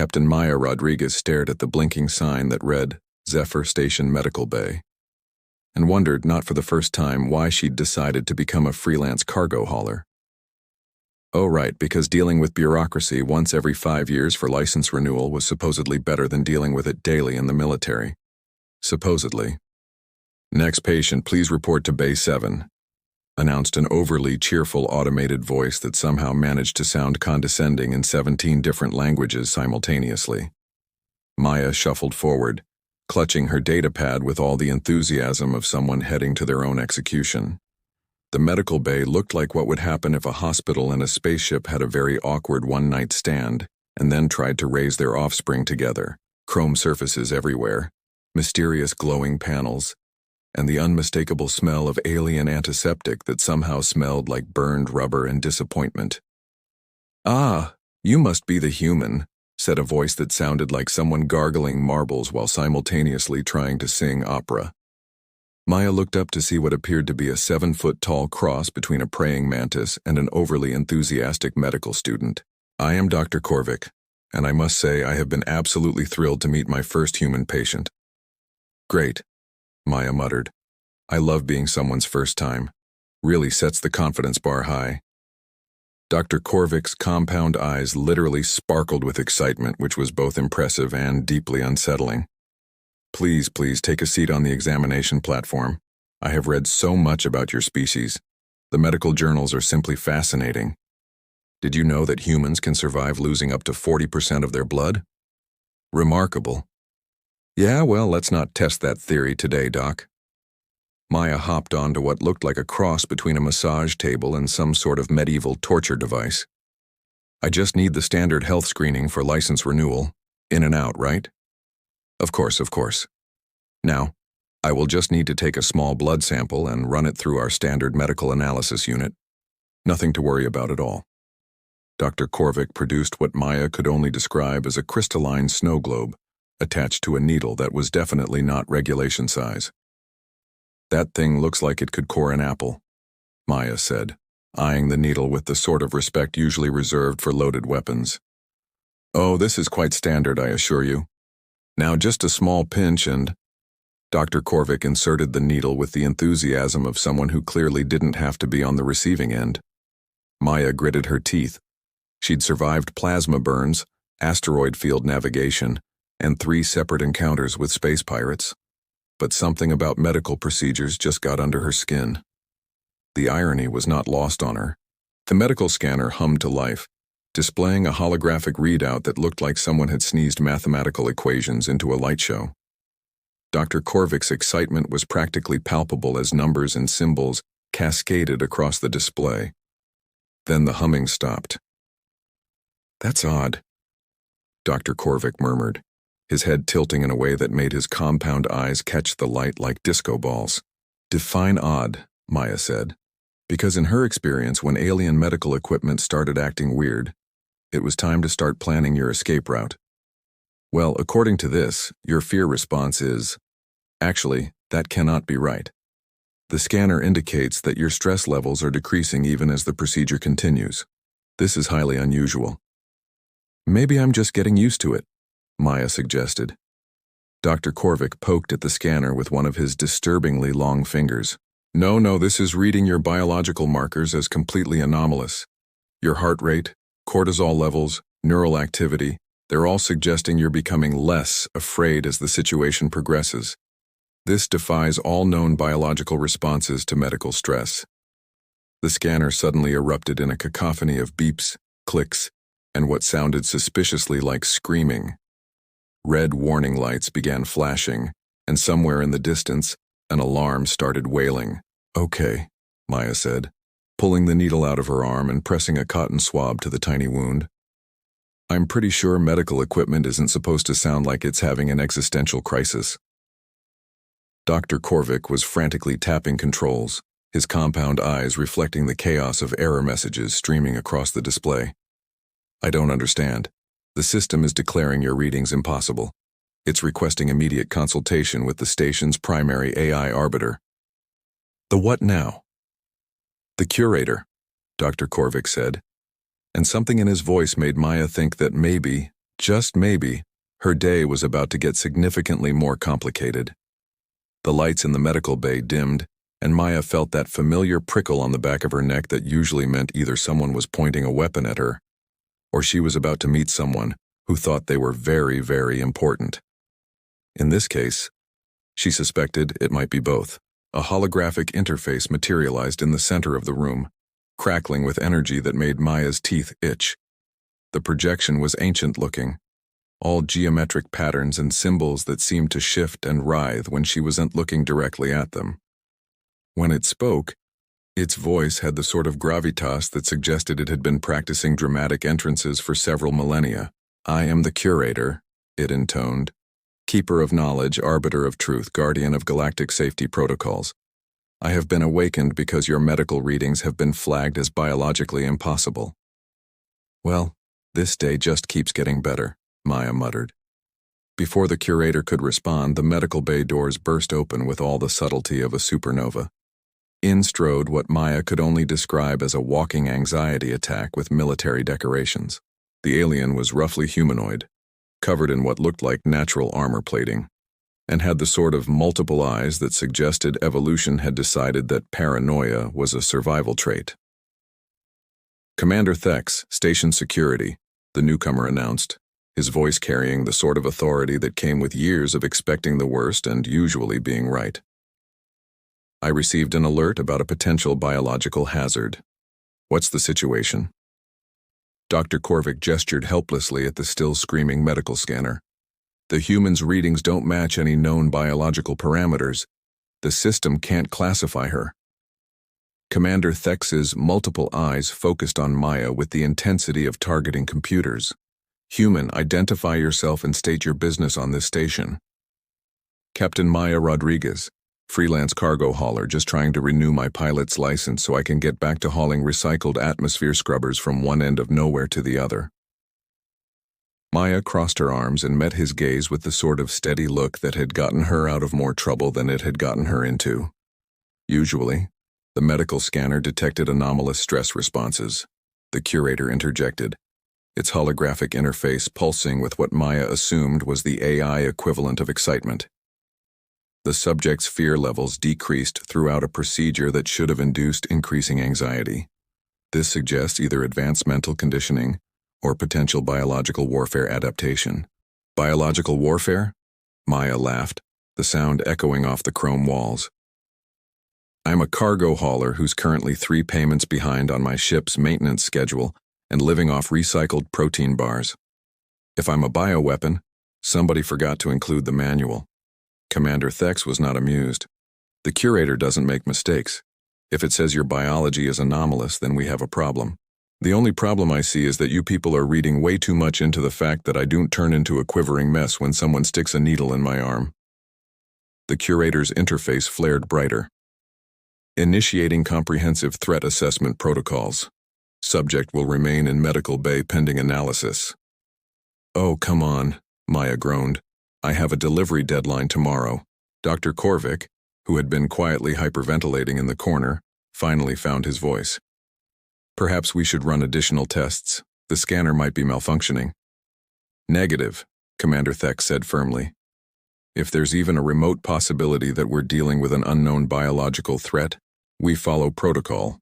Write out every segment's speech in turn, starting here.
Captain Maya Rodriguez stared at the blinking sign that read Zephyr Station Medical Bay and wondered, not for the first time, why she'd decided to become a freelance cargo hauler. Oh right, because dealing with bureaucracy once every 5 years for license renewal was supposedly better than dealing with it daily in the military. Supposedly. "Next patient, please report to Bay 7, announced an overly cheerful automated voice that somehow managed to sound condescending in 17 different languages simultaneously. Maya shuffled forward, clutching her datapad with all the enthusiasm of someone heading to their own execution. The medical bay looked like what would happen if a hospital and a spaceship had a very awkward one-night stand and then tried to raise their offspring together. Chrome surfaces everywhere, mysterious glowing panels, and the unmistakable smell of alien antiseptic that somehow smelled like burned rubber and disappointment. "Ah, you must be the human," said a voice that sounded like someone gargling marbles while simultaneously trying to sing opera. Maya looked up to see what appeared to be a 7-foot-tall cross between a praying mantis and an overly enthusiastic medical student. "I am Dr. Korvik, and I must say I have been absolutely thrilled to meet my first human patient." "Great," Maya muttered. "I love being someone's first time. Really sets the confidence bar high." Dr. Korvik's compound eyes literally sparkled with excitement, which was both impressive and deeply unsettling. Please take a seat on the examination platform. I have read so much about your species. The medical journals are simply fascinating. Did you know that humans can survive losing up to 40% of their blood? Remarkable. Yeah, well, let's not test that theory today, Doc." Maya hopped onto what looked like a cross between a massage table and some sort of medieval torture device. "I just need the standard health screening for license renewal. In and out, right?" Of course. "Now, I will just need to take a small blood sample and run it through our standard medical analysis unit. Nothing to worry about at all." Dr. Korvik produced what Maya could only describe as a crystalline snow globe attached to a needle that was definitely not regulation size. "That thing looks like it could core an apple," Maya said, eyeing the needle with the sort of respect usually reserved for loaded weapons. "Oh, this is quite standard, I assure you. Now just a small pinch and—" Dr. Korvik inserted the needle with the enthusiasm of someone who clearly didn't have to be on the receiving end. Maya gritted her teeth. She'd survived plasma burns, asteroid field navigation, and 3 separate encounters with space pirates. But something about medical procedures just got under her skin. The irony was not lost on her. The medical scanner hummed to life, displaying a holographic readout that looked like someone had sneezed mathematical equations into a light show. Dr. Korvik's excitement was practically palpable as numbers and symbols cascaded across the display. Then the humming stopped. "That's odd," Dr. Korvik murmured, his head tilting in a way that made his compound eyes catch the light like disco balls. "Define odd," Maya said, because in her experience, when alien medical equipment started acting weird, it was time to start planning your escape route. "Well, according to this, your fear response is, actually, that cannot be right. The scanner indicates that your stress levels are decreasing even as the procedure continues. This is highly unusual." "Maybe I'm just getting used to it," Maya suggested. Dr. Korvik poked at the scanner with one of his disturbingly long fingers. No, this is reading your biological markers as completely anomalous. Your heart rate, cortisol levels, neural activity, they're all suggesting you're becoming less afraid as the situation progresses. This defies all known biological responses to medical stress." The scanner suddenly erupted in a cacophony of beeps, clicks, and what sounded suspiciously like screaming. Red warning lights began flashing, and somewhere in the distance, an alarm started wailing. "Okay," Maya said, pulling the needle out of her arm and pressing a cotton swab to the tiny wound. "I'm pretty sure medical equipment isn't supposed to sound like it's having an existential crisis." Dr. Korvik was frantically tapping controls, his compound eyes reflecting the chaos of error messages streaming across the display. "I don't understand. The system is declaring your readings impossible. It's requesting immediate consultation with the station's primary AI arbiter." "The what now?" "The curator," Dr. Korvik said, and something in his voice made Maya think that maybe, Just maybe, her day was about to get significantly more complicated. The lights in the medical bay dimmed, and Maya felt that familiar prickle on the back of her neck that usually meant either someone was pointing a weapon at her, or she was about to meet someone who thought they were very, very important. In this case, she suspected it might be both. A holographic interface materialized in the center of the room, crackling with energy that made Maya's teeth itch. The projection was ancient-looking, all geometric patterns and symbols that seemed to shift and writhe when she wasn't looking directly at them. When it spoke, its voice had the sort of gravitas that suggested it had been practicing dramatic entrances for several millennia. "I am the curator," it intoned. "Keeper of knowledge, arbiter of truth, guardian of galactic safety protocols. I have been awakened because your medical readings have been flagged as biologically impossible." "Well, this day just keeps getting better," Maya muttered. Before the curator could respond, the medical bay doors burst open with all the subtlety of a supernova. In strode what Maya could only describe as a walking anxiety attack with military decorations. The alien was roughly humanoid, covered in what looked like natural armor plating, and had the sort of multiple eyes that suggested evolution had decided that paranoia was a survival trait. "Commander Thex, station security," the newcomer announced, his voice carrying the sort of authority that came with years of expecting the worst and usually being right. "I received an alert about a potential biological hazard. What's the situation?" Dr. Korvik gestured helplessly at the still screaming medical scanner. "The human's readings don't match any known biological parameters. The system can't classify her." Commander Thex's multiple eyes focused on Maya with the intensity of targeting computers. "Human, identify yourself and state your business on this station." "Captain Maya Rodriguez, freelance cargo hauler, just trying to renew my pilot's license so I can get back to hauling recycled atmosphere scrubbers from one end of nowhere to the other." Maya crossed her arms and met his gaze with the sort of steady look that had gotten her out of more trouble than it had gotten her into. Usually, the medical scanner detected anomalous stress responses. The curator interjected, its holographic interface pulsing with what Maya assumed was the AI equivalent of excitement. The subject's fear levels decreased throughout a procedure that should have induced increasing anxiety. This suggests either advanced mental conditioning or potential biological warfare adaptation. "Biological warfare?" Maya laughed, the sound echoing off the chrome walls. "I'm a cargo hauler who's currently 3 payments behind on my ship's maintenance schedule and living off recycled protein bars. If I'm a bioweapon, somebody forgot to include the manual." Commander Thex was not amused. "The curator doesn't make mistakes. If it says your biology is anomalous, then we have a problem. The only problem I see is that you people are reading way too much into the fact that I don't turn into a quivering mess when someone sticks a needle in my arm." The curator's interface flared brighter. "Initiating comprehensive threat assessment protocols. Subject will remain in medical bay pending analysis." "Oh, come on," Maya groaned. "I have a delivery deadline tomorrow." Dr. Korvik, who had been quietly hyperventilating in the corner, finally found his voice. "Perhaps we should run additional tests. The scanner might be malfunctioning." "Negative," Commander Thex said firmly. "If there's even a remote possibility that we're dealing with an unknown biological threat, we follow protocol.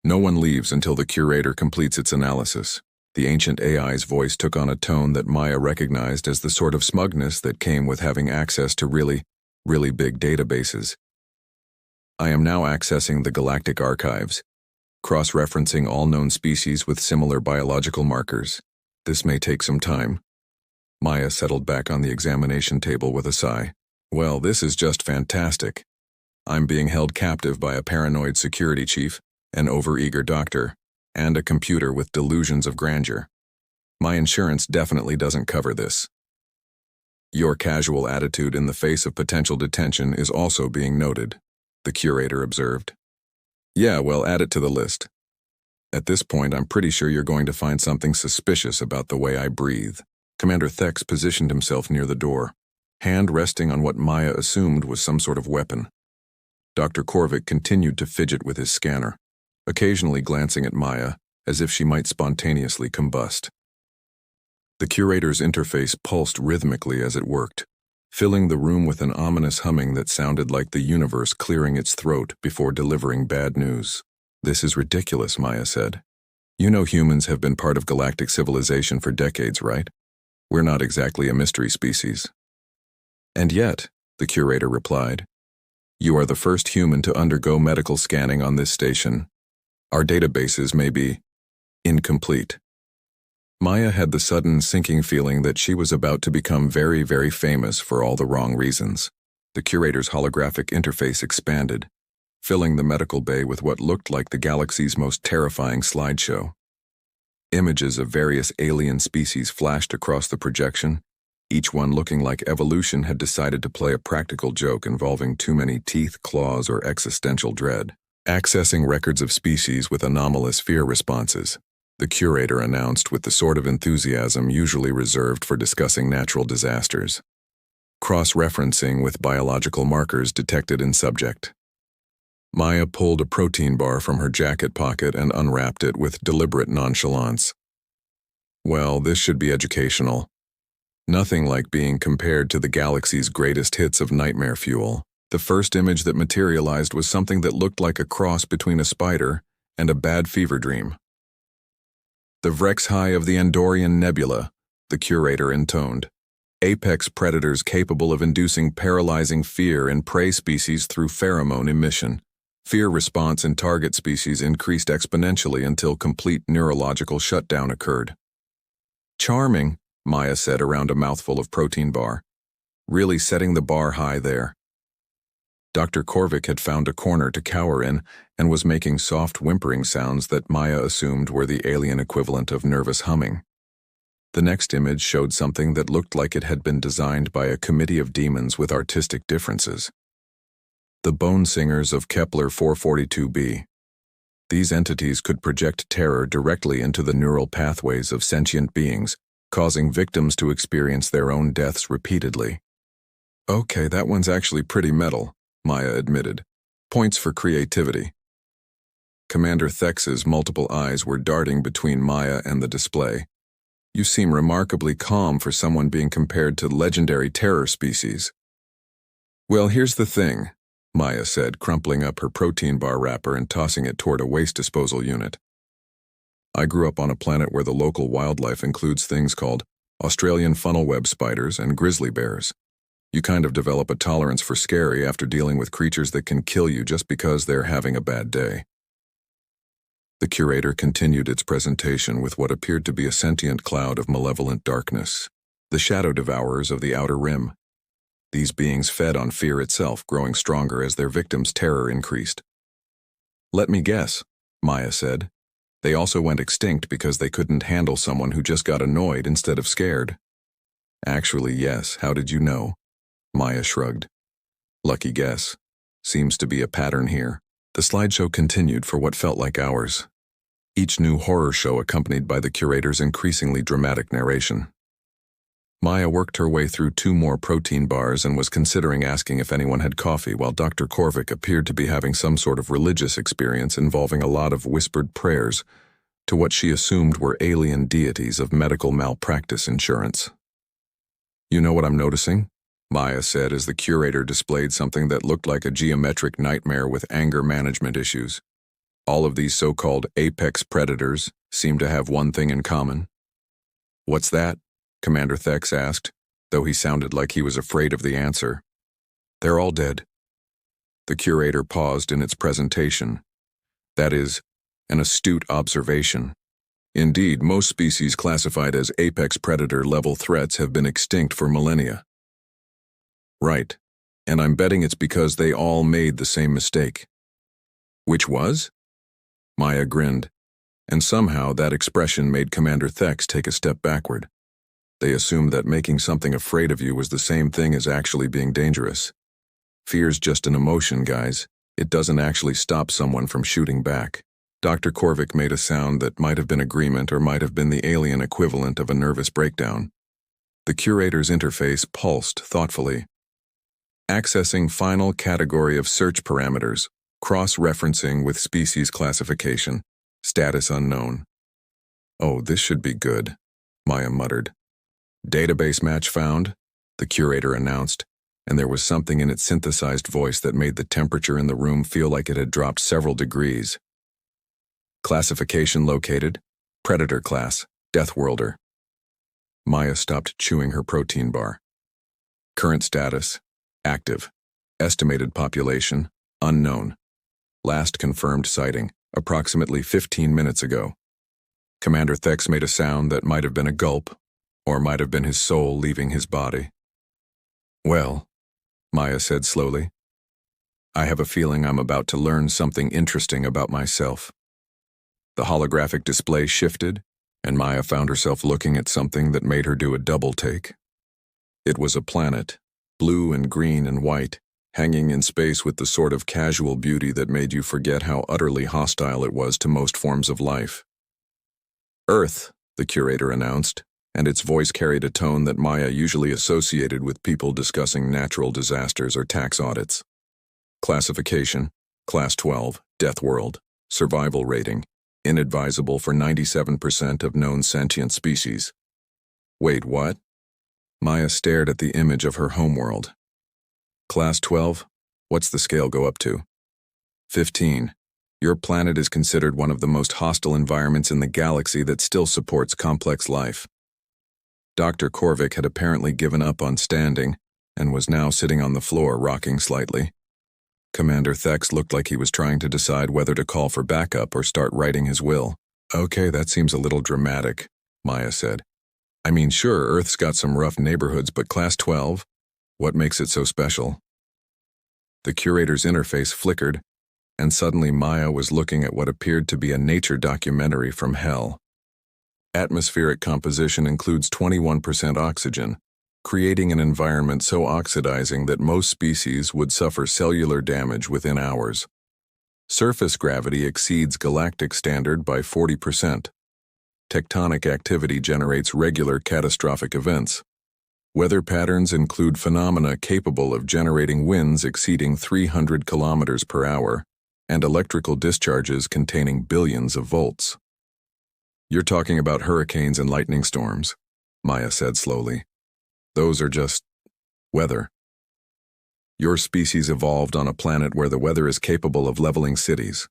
No one leaves until the curator completes its analysis." The ancient AI's voice took on a tone that Maya recognized as the sort of smugness that came with having access to really big databases. "I am now accessing the galactic archives, cross-referencing all known species with similar biological markers. This may take some time." Maya settled back on the examination table with a sigh. "Well, this is just fantastic. I'm being held captive by a paranoid security chief, an overeager doctor, and a computer with delusions of grandeur. My insurance definitely doesn't cover this." "Your casual attitude in the face of potential detention is also being noted," the curator observed. "Yeah, well, add it to the list. At this point, I'm pretty sure you're going to find something suspicious about the way I breathe." Commander Thex positioned himself near the door, hand resting on what Maya assumed was some sort of weapon. Dr. Korvik continued to fidget with his scanner, occasionally glancing at Maya as if she might spontaneously combust. The curator's interface pulsed rhythmically as it worked, filling the room with an ominous humming that sounded like the universe clearing its throat before delivering bad news. "This is ridiculous," Maya said. "You know humans have been part of galactic civilization for decades, right? We're not exactly a mystery species." "And yet," the curator replied, "you are the first human to undergo medical scanning on this station. Our databases may be incomplete." Maya had the sudden sinking feeling that she was about to become very, very famous for all the wrong reasons. The curator's holographic interface expanded, filling the medical bay with what looked like the galaxy's most terrifying slideshow. Images of various alien species flashed across the projection, each one looking like evolution had decided to play a practical joke involving too many teeth, claws, or existential dread. Accessing records of species with anomalous fear responses, the curator announced with the sort of enthusiasm usually reserved for discussing natural disasters. Cross-referencing with biological markers detected in subject. Maya pulled a protein bar from her jacket pocket and unwrapped it with deliberate nonchalance. Well, this should be educational. Nothing like being compared to the galaxy's greatest hits of nightmare fuel. The first image that materialized was something that looked like a cross between a spider and a bad fever dream. "The Vrex High of the Andorian Nebula," the curator intoned. "Apex predators capable of inducing paralyzing fear in prey species through pheromone emission. Fear response in target species increased exponentially until complete neurological shutdown occurred." "Charming," Maya said around a mouthful of protein bar. "Really setting the bar high there." Dr. Korvik had found a corner to cower in and was making soft whimpering sounds that Maya assumed were the alien equivalent of nervous humming. The next image showed something that looked like it had been designed by a committee of demons with artistic differences. The bone singers of Kepler 442b. These entities could project terror directly into the neural pathways of sentient beings, causing victims to experience their own deaths repeatedly. "Okay, that one's actually pretty metal," Maya admitted. "Points for creativity." Commander Thex's multiple eyes were darting between Maya and the display. "You seem remarkably calm for someone being compared to legendary terror species." "Well, here's the thing," Maya said, crumpling up her protein bar wrapper and tossing it toward a waste disposal unit. "I grew up on a planet where the local wildlife includes things called Australian funnel web spiders and grizzly bears. You kind of develop a tolerance for scary after dealing with creatures that can kill you just because they're having a bad day." The curator continued its presentation with what appeared to be a sentient cloud of malevolent darkness. The shadow devourers of the outer rim. These beings fed on fear itself, growing stronger as their victims' terror increased. "Let me guess," Maya said. "They also went extinct because they couldn't handle someone who just got annoyed instead of scared." "Actually, yes. How did you know?" Maya shrugged. "Lucky guess. Seems to be a pattern here." The slideshow continued for what felt like hours, each new horror show accompanied by the curator's increasingly dramatic narration. Maya worked her way through 2 more protein bars and was considering asking if anyone had coffee while Dr. Korvik appeared to be having some sort of religious experience involving a lot of whispered prayers to what she assumed were alien deities of medical malpractice insurance. "You know what I'm noticing?" Maya said as the curator displayed something that looked like a geometric nightmare with anger management issues. "All of these so-called apex predators seem to have one thing in common." "What's that?" Commander Thex asked, though he sounded like he was afraid of the answer. "They're all dead." The curator paused in its presentation. "That is an astute observation. Indeed, most species classified as apex predator level threats have been extinct for millennia." "Right, and I'm betting it's because they all made the same mistake." "Which was?" Maya grinned, and somehow that expression made Commander Thex take a step backward. "They assumed that making something afraid of you was the same thing as actually being dangerous. Fear's just an emotion, guys. It doesn't actually stop someone from shooting back." Dr. Korvik made a sound that might have been agreement or might have been the alien equivalent of a nervous breakdown. The curator's interface pulsed thoughtfully. "Accessing final category of search parameters, cross-referencing with species classification, status unknown." "Oh, this should be good," Maya muttered. Database match found, the curator announced, and there was something in its synthesized voice that made the temperature in the room feel like it had dropped several degrees. Classification located, Predator class, Deathworlder. Maya stopped chewing her protein bar. Current status, active. Estimated population, unknown. Last confirmed sighting, approximately 15 minutes ago. Commander Thex made a sound that might have been a gulp, or might have been his soul leaving his body. Well, Maya said slowly, I have a feeling I'm about to learn something interesting about myself. The holographic display shifted, and Maya found herself looking at something that made her do a double take. It was a planet, blue and green and white, hanging in space with the sort of casual beauty that made you forget how utterly hostile it was to most forms of life. Earth, the curator announced, and its voice carried a tone that Maya usually associated with people discussing natural disasters or tax audits. Classification, Class 12, Death World, Survival Rating, inadvisable for 97% of known sentient species. Wait, what? Maya stared at the image of her homeworld. Class 12, what's the scale go up to? 15. Your planet is considered one of the most hostile environments in the galaxy that still supports complex life. Dr. Korvik had apparently given up on standing and was now sitting on the floor, rocking slightly. Commander Thex looked like he was trying to decide whether to call for backup or start writing his will. Okay, that seems a little dramatic, Maya said. I mean, sure, Earth's got some rough neighborhoods, but Class 12? What makes it so special? The curator's interface flickered, and suddenly Maya was looking at what appeared to be a nature documentary from hell. Atmospheric composition includes 21% oxygen, creating an environment so oxidizing that most species would suffer cellular damage within hours. Surface gravity exceeds galactic standard by 40%. Tectonic activity generates regular catastrophic events. Weather patterns include phenomena capable of generating winds exceeding 300 kilometers per hour and electrical discharges containing billions of volts. You're talking about hurricanes and lightning storms, Maya said slowly. Those are just weather. Your species evolved on a planet where the weather is capable of leveling cities.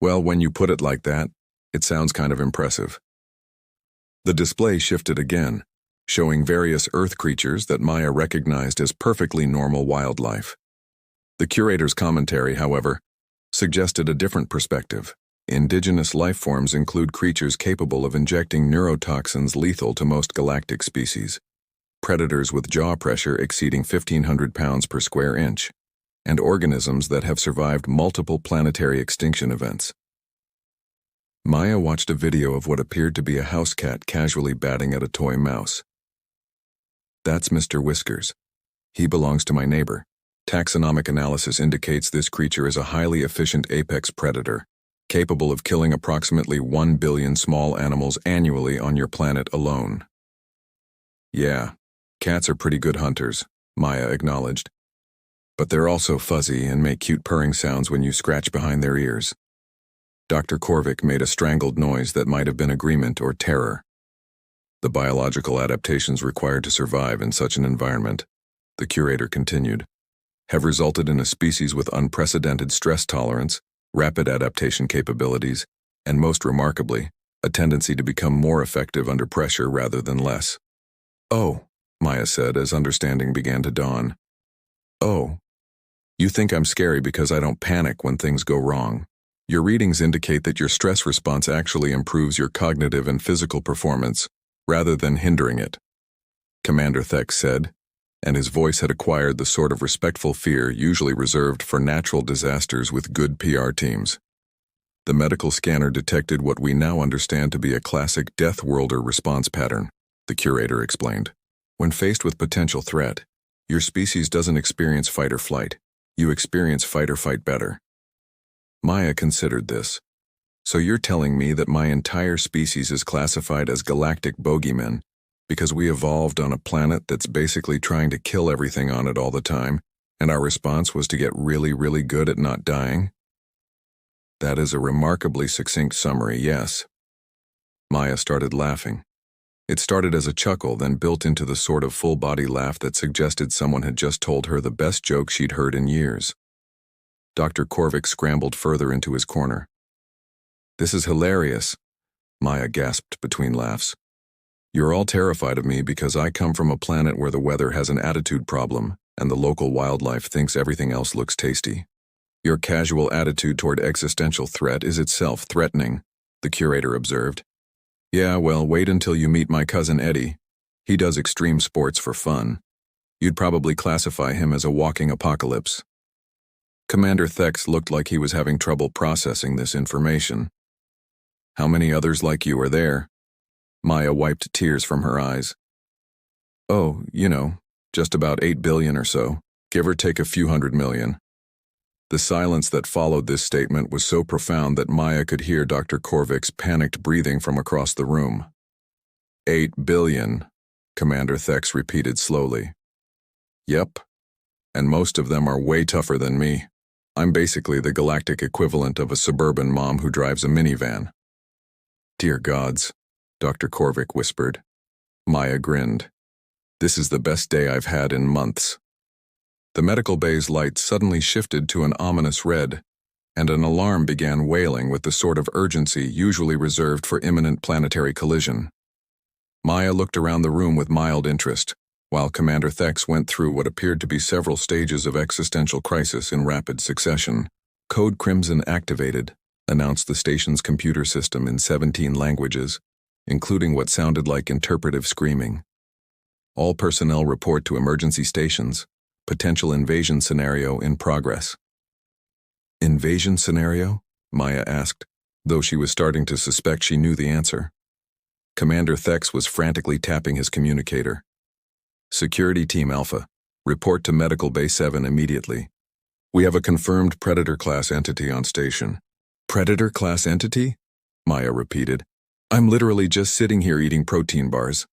Well, when you put it like that, it sounds kind of impressive. The display shifted again, showing various Earth creatures that Maya recognized as perfectly normal wildlife. The curator's commentary, however, suggested a different perspective. Indigenous life forms include creatures capable of injecting neurotoxins lethal to most galactic species, predators with jaw pressure exceeding 1,500 pounds per square inch, and organisms that have survived multiple planetary extinction events. Maya watched a video of what appeared to be a house cat casually batting at a toy mouse. That's Mr. Whiskers. He belongs to my neighbor. Taxonomic analysis indicates this creature is a highly efficient apex predator, capable of killing approximately 1 billion small animals annually on your planet alone. Yeah, cats are pretty good hunters, Maya acknowledged. But they're also fuzzy and make cute purring sounds when you scratch behind their ears. Dr. Korvik made a strangled noise that might have been agreement or terror. The biological adaptations required to survive in such an environment, the curator continued, have resulted in a species with unprecedented stress tolerance, rapid adaptation capabilities, and most remarkably, a tendency to become more effective under pressure rather than less. Oh, Maya said as understanding began to dawn. Oh, you think I'm scary because I don't panic when things go wrong. Your readings indicate that your stress response actually improves your cognitive and physical performance, rather than hindering it, Commander Thex said, and his voice had acquired the sort of respectful fear usually reserved for natural disasters with good PR teams. The medical scanner detected what we now understand to be a classic Death Worlder response pattern, the curator explained. When faced with potential threat, your species doesn't experience fight or flight. You experience fight or fight better. Maya considered this. So you're telling me that my entire species is classified as galactic bogeymen because we evolved on a planet that's basically trying to kill everything on it all the time, and our response was to get really, really good at not dying? That is a remarkably succinct summary, yes. Maya started laughing. It started as a chuckle, then built into the sort of full-body laugh that suggested someone had just told her the best joke she'd heard in years. Dr. Korvik scrambled further into his corner. "This is hilarious," Maya gasped between laughs. "You're all terrified of me because I come from a planet where the weather has an attitude problem and the local wildlife thinks everything else looks tasty. Your casual attitude toward existential threat is itself threatening," the curator observed. "Yeah, well, wait until you meet my cousin Eddie. He does extreme sports for fun. You'd probably classify him as a walking apocalypse." Commander Thex looked like he was having trouble processing this information. "How many others like you are there?" Maya wiped tears from her eyes. "Oh, just about 8 billion or so, give or take a few hundred million." The silence that followed this statement was so profound that Maya could hear Dr. Korvik's panicked breathing from across the room. 8 billion, Commander Thex repeated slowly. "Yep, and most of them are way tougher than me. I'm basically the galactic equivalent of a suburban mom who drives a minivan." "Dear gods," Dr. Korvik whispered. Maya grinned. "This is the best day I've had in months." The medical bay's light suddenly shifted to an ominous red, and an alarm began wailing with the sort of urgency usually reserved for imminent planetary collision. Maya looked around the room with mild interest, while Commander Thex went through what appeared to be several stages of existential crisis in rapid succession. "Code Crimson activated," announced the station's computer system in 17 languages, including what sounded like interpretive screaming. "All personnel report to emergency stations. Potential invasion scenario in progress." "Invasion scenario?" Maya asked, though she was starting to suspect she knew the answer. Commander Thex was frantically tapping his communicator. "Security Team Alpha, report to Medical Bay 7 immediately. We have a confirmed Predator-class entity on station." "Predator-class entity?" Maya repeated. "I'm literally just sitting here eating protein bars."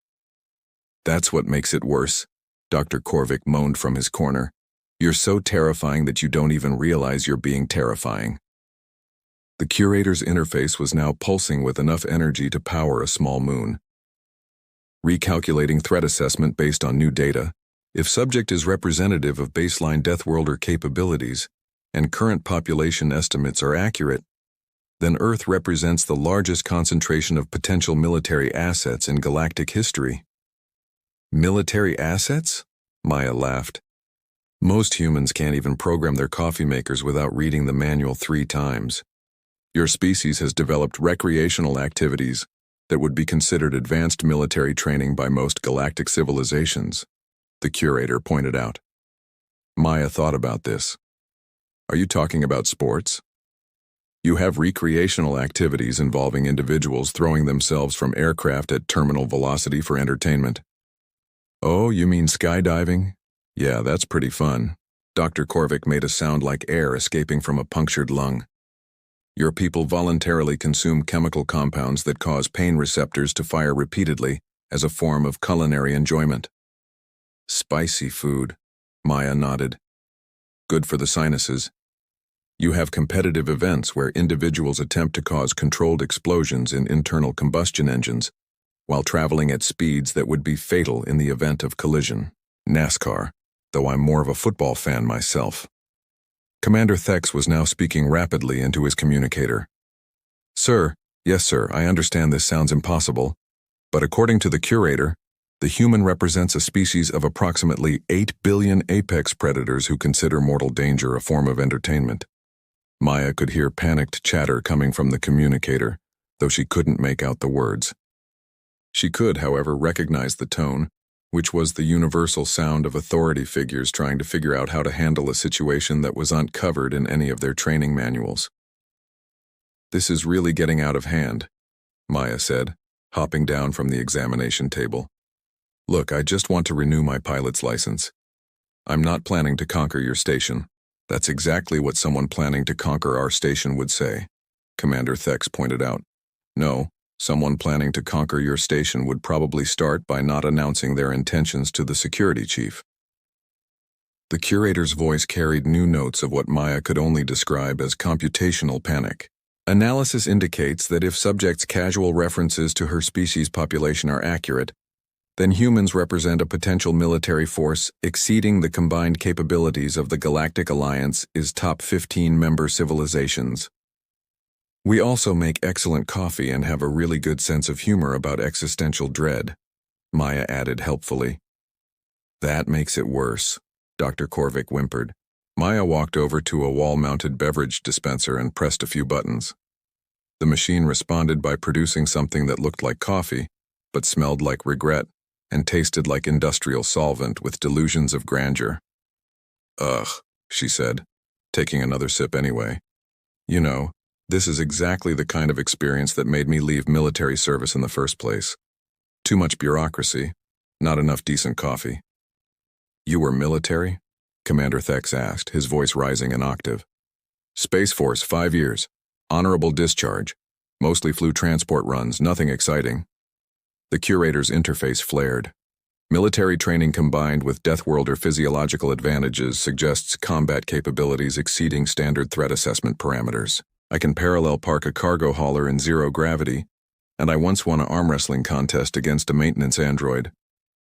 "That's what makes it worse," Dr. Korvik moaned from his corner. "You're so terrifying that you don't even realize you're being terrifying." The curator's interface was now pulsing with enough energy to power a small moon. "Recalculating threat assessment based on new data. If subject is representative of baseline Death Worlder capabilities, and current population estimates are accurate, then Earth represents the largest concentration of potential military assets in galactic history." "Military assets?" Maya laughed. "Most humans can't even program their coffee makers without reading the manual 3 times. Your species has developed recreational activities that would be considered advanced military training by most galactic civilizations," the curator pointed out. Maya thought about this. "Are you talking about sports? You have recreational activities involving individuals throwing themselves from aircraft at terminal velocity for entertainment." "Oh, you mean skydiving? Yeah, that's pretty fun." Dr. Korvik made a sound like air escaping from a punctured lung. "Your people voluntarily consume chemical compounds that cause pain receptors to fire repeatedly as a form of culinary enjoyment." "Spicy food," Maya nodded. "Good for the sinuses. You have competitive events where individuals attempt to cause controlled explosions in internal combustion engines, while traveling at speeds that would be fatal in the event of collision. NASCAR, though I'm more of a football fan myself." Commander Thex was now speaking rapidly into his communicator. "Sir, yes sir, I understand this sounds impossible, but according to the curator, the human represents a species of approximately 8 billion apex predators who consider mortal danger a form of entertainment." Maya could hear panicked chatter coming from the communicator, though she couldn't make out the words. She could, however, recognize the tone, which was the universal sound of authority figures trying to figure out how to handle a situation that was uncovered in any of their training manuals. "This is really getting out of hand," Maya said, hopping down from the examination table. "Look, I just want to renew my pilot's license. I'm not planning to conquer your station." "That's exactly what someone planning to conquer our station would say," Commander Thex pointed out. "No. Someone planning to conquer your station would probably start by not announcing their intentions to the security chief." The curator's voice carried new notes of what Maya could only describe as computational panic. Analysis indicates that if subjects' casual references to her species' population are accurate, then humans represent a potential military force exceeding the combined capabilities of the Galactic Alliance is top 15 member civilizations. We also make excellent coffee and have a really good sense of humor about existential dread, Maya added helpfully. That makes it worse, Dr. Korvik whimpered. Maya walked over to a wall-mounted beverage dispenser and pressed a few buttons. The machine responded by producing something that looked like coffee, but smelled like regret and tasted like industrial solvent with delusions of grandeur. Ugh, she said, taking another sip anyway. You know, this is exactly the kind of experience that made me leave military service in the first place. Too much bureaucracy, not enough decent coffee. You were military? Commander Thex asked, his voice rising an octave. Space Force, 5 years. Honorable discharge. Mostly flew transport runs, nothing exciting. The curator's interface flared. Military training combined with Deathworlder physiological advantages suggests combat capabilities exceeding standard threat assessment parameters. I can parallel park a cargo hauler in zero gravity, and I once won an arm wrestling contest against a maintenance android,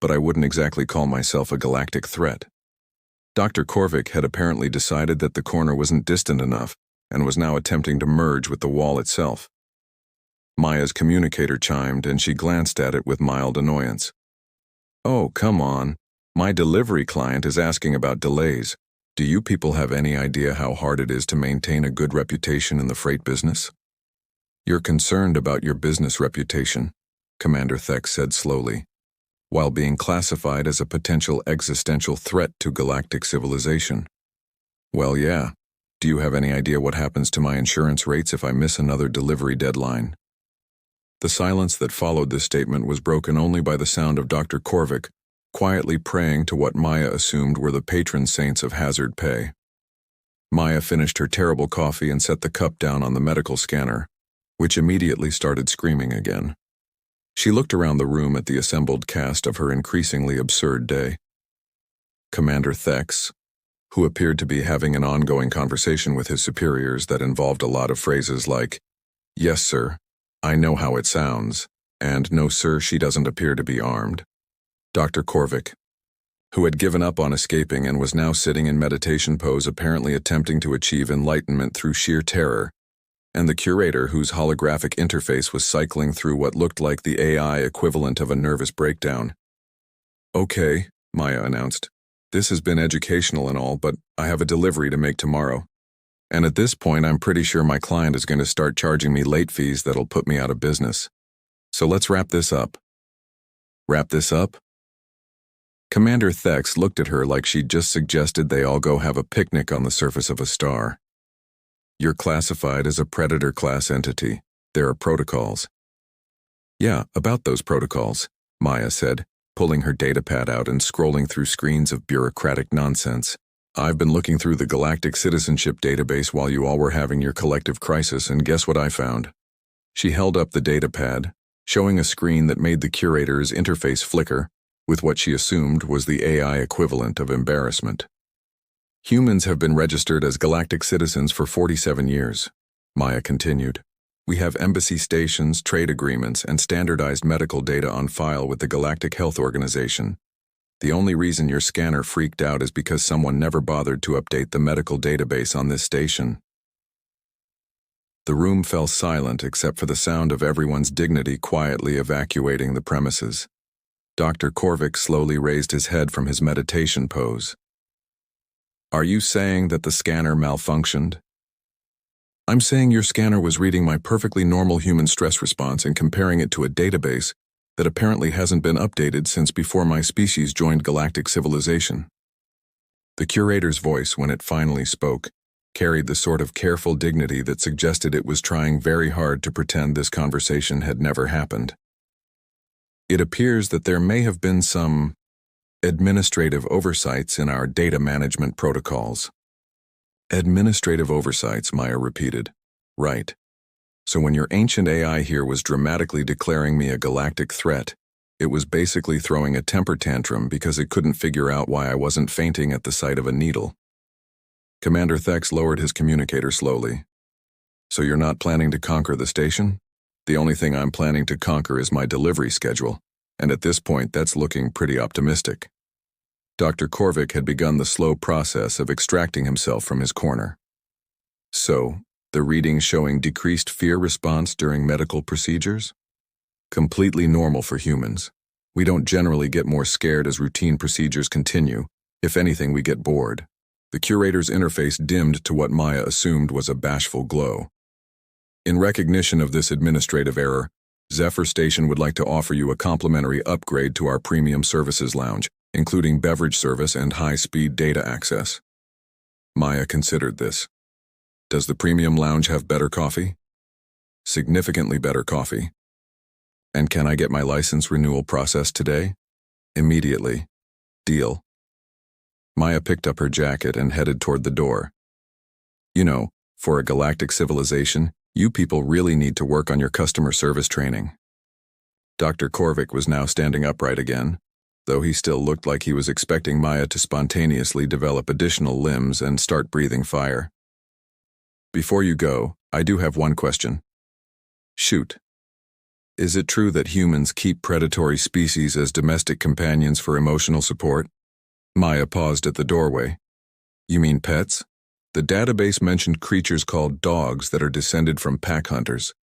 but I wouldn't exactly call myself a galactic threat. Dr. Korvik had apparently decided that the corner wasn't distant enough and was now attempting to merge with the wall itself. Maya's communicator chimed, and she glanced at it with mild annoyance. Oh, come on. My delivery client is asking about delays. Do you people have any idea how hard it is to maintain a good reputation in the freight business? You're concerned about your business reputation, Commander Thex said slowly, while being classified as a potential existential threat to galactic civilization. Well, yeah. Do you have any idea what happens to my insurance rates if I miss another delivery deadline? The silence that followed this statement was broken only by the sound of Dr. Korvik quietly praying to what Maya assumed were the patron saints of hazard pay. Maya finished her terrible coffee and set the cup down on the medical scanner, which immediately started screaming again. She looked around the room at the assembled cast of her increasingly absurd day. Commander Thex, who appeared to be having an ongoing conversation with his superiors that involved a lot of phrases like, "Yes, sir, I know how it sounds," and "No, sir, she doesn't appear to be armed." Dr. Korvik, who had given up on escaping and was now sitting in meditation pose apparently attempting to achieve enlightenment through sheer terror, and the curator whose holographic interface was cycling through what looked like the AI equivalent of a nervous breakdown. Okay, Maya announced. This has been educational and all, but I have a delivery to make tomorrow. And at this point, I'm pretty sure my client is going to start charging me late fees that'll put me out of business. So let's wrap this up. Wrap this up? Commander Thex looked at her like she'd just suggested they all go have a picnic on the surface of a star. You're classified as a predator-class entity. There are protocols. Yeah, about those protocols, Maya said, pulling her datapad out and scrolling through screens of bureaucratic nonsense. I've been looking through the Galactic Citizenship database while you all were having your collective crisis, and guess what I found? She held up the datapad, showing a screen that made the curator's interface flicker, with what she assumed was the AI equivalent of embarrassment. Humans have been registered as galactic citizens for 47 years, Maya continued. We have embassy stations, trade agreements, and standardized medical data on file with the Galactic Health Organization. The only reason your scanner freaked out is because someone never bothered to update the medical database on this station. The room fell silent except for the sound of everyone's dignity quietly evacuating the premises. Dr. Korvik slowly raised his head from his meditation pose. Are you saying that the scanner malfunctioned? I'm saying your scanner was reading my perfectly normal human stress response and comparing it to a database that apparently hasn't been updated since before my species joined galactic civilization. The curator's voice, when it finally spoke, carried the sort of careful dignity that suggested it was trying very hard to pretend this conversation had never happened. It appears that there may have been some administrative oversights in our data management protocols. Administrative oversights, Maya repeated. Right. So when your ancient AI here was dramatically declaring me a galactic threat, it was basically throwing a temper tantrum because it couldn't figure out why I wasn't fainting at the sight of a needle. Commander Thex lowered his communicator slowly. So you're not planning to conquer the station? The only thing I'm planning to conquer is my delivery schedule, and at this point that's looking pretty optimistic. Dr. Korvik had begun the slow process of extracting himself from his corner. So, the readings showing decreased fear response during medical procedures? Completely normal for humans. We don't generally get more scared as routine procedures continue. If anything, we get bored. The curator's interface dimmed to what Maya assumed was a bashful glow. In recognition of this administrative error, Zephyr Station would like to offer you a complimentary upgrade to our premium services lounge, including beverage service and high-speed data access. Maya considered this. Does the premium lounge have better coffee? Significantly better coffee. And can I get my license renewal processed today? Immediately. Deal. Maya picked up her jacket and headed toward the door. You know, for a galactic civilization, you people really need to work on your customer service training. Dr. Korvik was now standing upright again, though he still looked like he was expecting Maya to spontaneously develop additional limbs and start breathing fire. Before you go, I do have one question. Shoot. Is it true that humans keep predatory species as domestic companions for emotional support? Maya paused at the doorway. You mean pets? The database mentioned creatures called dogs that are descended from pack hunters.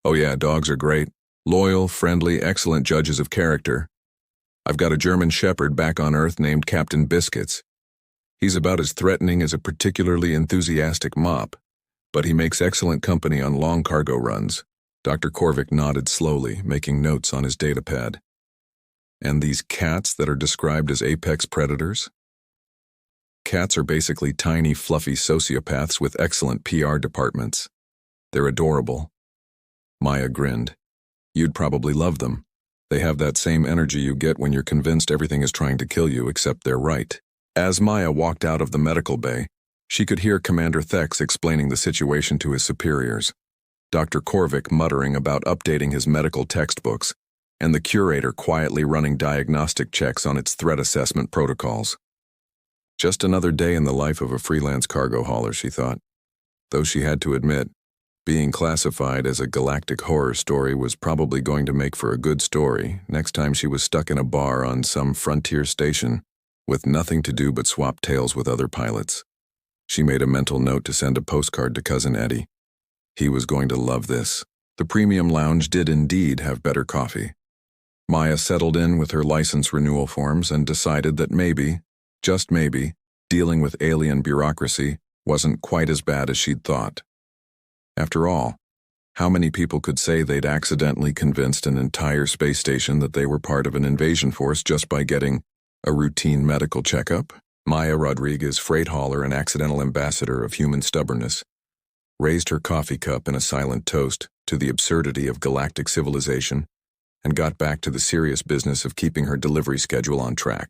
Oh yeah, dogs are great. Loyal, friendly, excellent judges of character. I've got a German shepherd back on Earth named Captain Biscuits. He's about as threatening as a particularly enthusiastic mop, but he makes excellent company on long cargo runs. Dr. Korvik nodded slowly, making notes on his datapad. And these cats that are described as apex predators? Cats are basically tiny, fluffy sociopaths with excellent PR departments. They're adorable. Maya grinned. You'd probably love them. They have that same energy you get when you're convinced everything is trying to kill you except they're right. As Maya walked out of the medical bay, she could hear Commander Thex explaining the situation to his superiors. Dr. Korvik muttering about updating his medical textbooks, and the curator quietly running diagnostic checks on its threat assessment protocols. Just another day in the life of a freelance cargo hauler, she thought. Though she had to admit, being classified as a galactic horror story was probably going to make for a good story next time she was stuck in a bar on some frontier station with nothing to do but swap tales with other pilots. She made a mental note to send a postcard to Cousin Eddie. He was going to love this. The premium lounge did indeed have better coffee. Maya settled in with her license renewal forms and decided that maybe, just maybe, dealing with alien bureaucracy wasn't quite as bad as she'd thought. After all, how many people could say they'd accidentally convinced an entire space station that they were part of an invasion force just by getting a routine medical checkup? Maya Rodriguez, freight hauler and accidental ambassador of human stubbornness, raised her coffee cup in a silent toast to the absurdity of galactic civilization and got back to the serious business of keeping her delivery schedule on track.